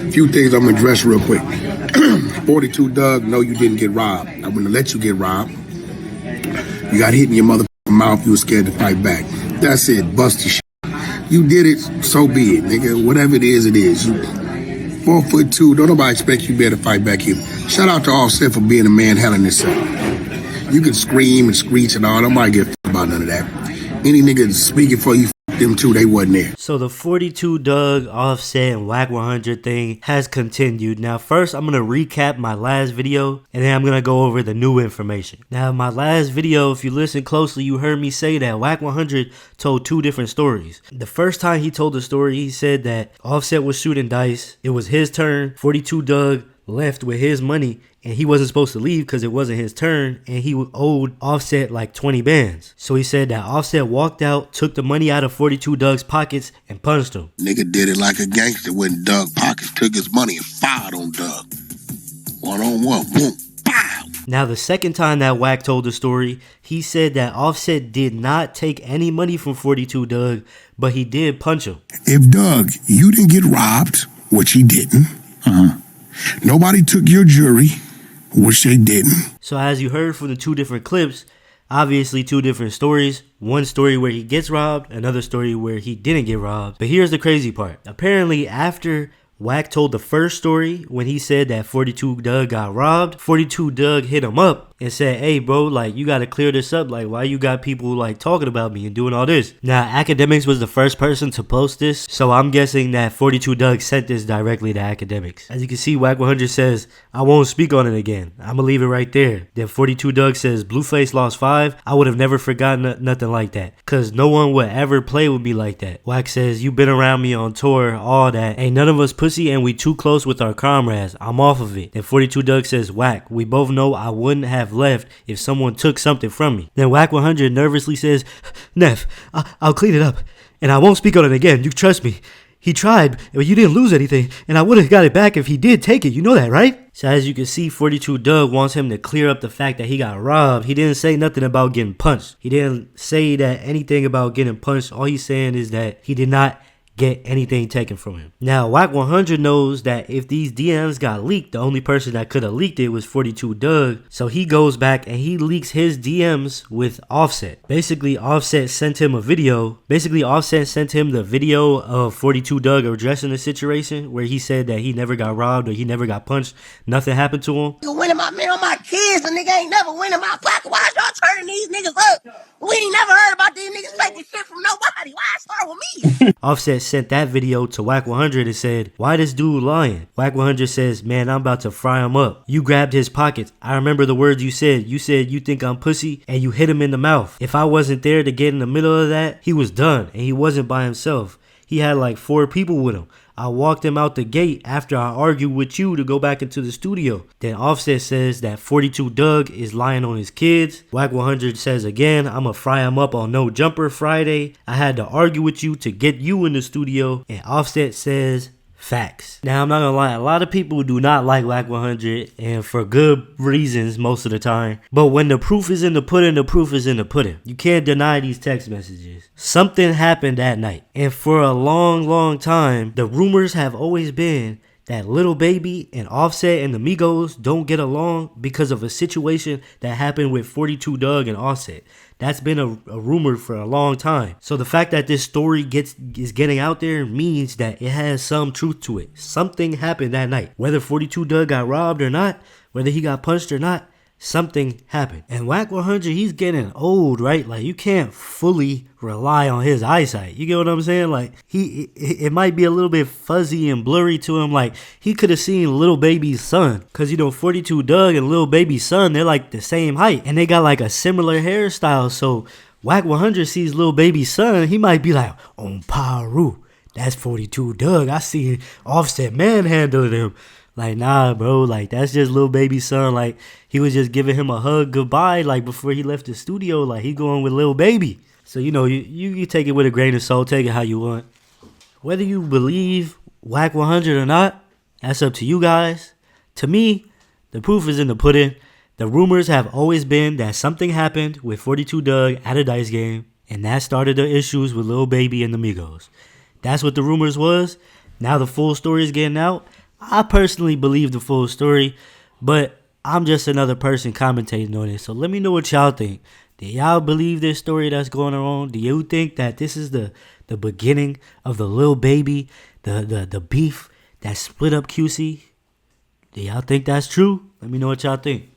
A few things I'm gonna address real quick. 42 Dugg, no, you didn't get robbed. I'm gonna let you get robbed. You got hit in your motherfucking mouth. You were scared to fight back. That's it. Bust your shit. You did it, so be it, nigga. Whatever it is, it is. You 4'2", don't nobody expect you better to fight back here. Shout out to Offset for being a man handling himself. You can scream and screech and all. Nobody give a about none of that. Any nigga speaking for you, them two, they wasn't there. So the 42 Dugg, Offset, and Wack100 thing has continued. Now first I'm going to recap my last video and then I'm going to go over the new information. Now my last video, if you listen closely, you heard me say that Wack100 told two different stories. The first time he told the story, he said that Offset was shooting dice. It was his turn. 42 Dugg left with his money and he wasn't supposed to leave because it wasn't his turn and he owed Offset like 20 bands. So he said that Offset walked out, took the money out of 42 Dugg's pockets and punched him. Nigga did it like a gangster when Dugg pockets took his money and fired on Dugg. One-on-one, boom, pow. Now the second time that Wack told the story, he said that Offset did not take any money from 42 Dugg, but he did punch him. If Dugg, you didn't get robbed, which he didn't, nobody took your jewelry, which they didn't. So as you heard from the two different clips, obviously two different stories. One story where he gets robbed, another story where he didn't get robbed. But here's the crazy part. Apparently after Wack told the first story, when he said that 42 Dugg got robbed, 42 Dugg hit him up and said, hey bro, like you gotta clear this up, like why you got people like talking about me and doing all this. Now Academics was the first person to post this, so I'm guessing that 42 Dugg sent this directly to Academics. As you can see, Wack100 says, I won't speak on it again, I'ma leave it right there. Then 42 Dugg says, Blueface lost 5, I would have never forgotten nothing like that, cause no one would ever play with me like that. Wack says, you been around me on tour, all that, ain't none of us pussy and we too close with our comrades, I'm off of it. Then 42 Dugg says, Wack, we both know I wouldn't have left if someone took something from me. Then Wack100 nervously says, Neff, I'll clean it up and I won't speak on it again, you trust me. He tried, but you didn't lose anything and I would have got it back if he did take it, you know that, right? So as you can see, 42 Dugg wants him to clear up the fact that he got robbed. He didn't say nothing about getting punched. He didn't say that anything about getting punched. All he's saying is that he did not get anything taken from him. Now Wack100 knows that if these DMs got leaked, the only person that could have leaked it was 42 Dugg. So he goes back and he leaks his DMs with Offset. Basically Offset sent him a video. Offset sent him the video of 42 Dugg addressing the situation where he said that he never got robbed or he never got punched. Nothing happened to him. You winning my man on my kids, a nigga ain't never winning my pocket. Why y'all turning these niggas up? We ain't never heard about these niggas taking shit from nobody. Why it start with me? Offset sent that video to Wack100 and said, why this dude lying? Wack100 says, man, I'm about to fry him up. You grabbed his pockets. I remember the words you said. You said you think I'm pussy and you hit him in the mouth. If I wasn't there to get in the middle of that, he was done and he wasn't by himself. He had like 4 people with him. I walked him out the gate after I argued with you to go back into the studio. Then Offset says that 42 Dugg is lying on his kids. Wack100 says again, I'ma fry him up on No Jumper Friday. I had to argue with you to get you in the studio. And Offset says, facts. Now I'm not gonna lie, a lot of people do not like Wack100 and for good reasons most of the time. But when the proof is in the pudding, the proof is in the pudding. You can't deny these text messages. Something happened that night. And for a long time, the rumors have always been that Lil Baby and Offset and the Migos don't get along because of a situation that happened with 42 Dugg and Offset. That's been a rumor for a long time. So the fact that this story is getting out there means that it has some truth to it. Something happened that night. Whether 42 Dugg got robbed or not, whether he got punched or not, something happened. And Wack100, he's getting old, right? Like you can't fully rely on his eyesight. You get what I'm saying? Like it might be a little bit fuzzy and blurry to him. Like he could have seen Lil Baby's son, cause you know 42 Dugg and Lil Baby's son, they're like the same height and they got like a similar hairstyle. So Wack100 sees Lil Baby's son, he might be like, on Paru, that's 42 Dugg. I see Offset manhandling him. Like, nah, bro, like, that's just Lil Baby's son. Like, he was just giving him a hug goodbye, like, before he left the studio. Like, he going with Lil Baby. So, you know, you take it with a grain of salt. Take it how you want. Whether you believe Wack100 or not, that's up to you guys. To me, the proof is in the pudding. The rumors have always been that something happened with 42 Dugg at a dice game, and that started the issues with Lil Baby and the Migos. That's what the rumors was. Now the full story is getting out. I personally believe the full story, but I'm just another person commentating on it. So let me know what y'all think. Do y'all believe this story that's going on? Do you think that this is the beginning of the little baby, the beef that split up QC? Do y'all think that's true? Let me know what y'all think.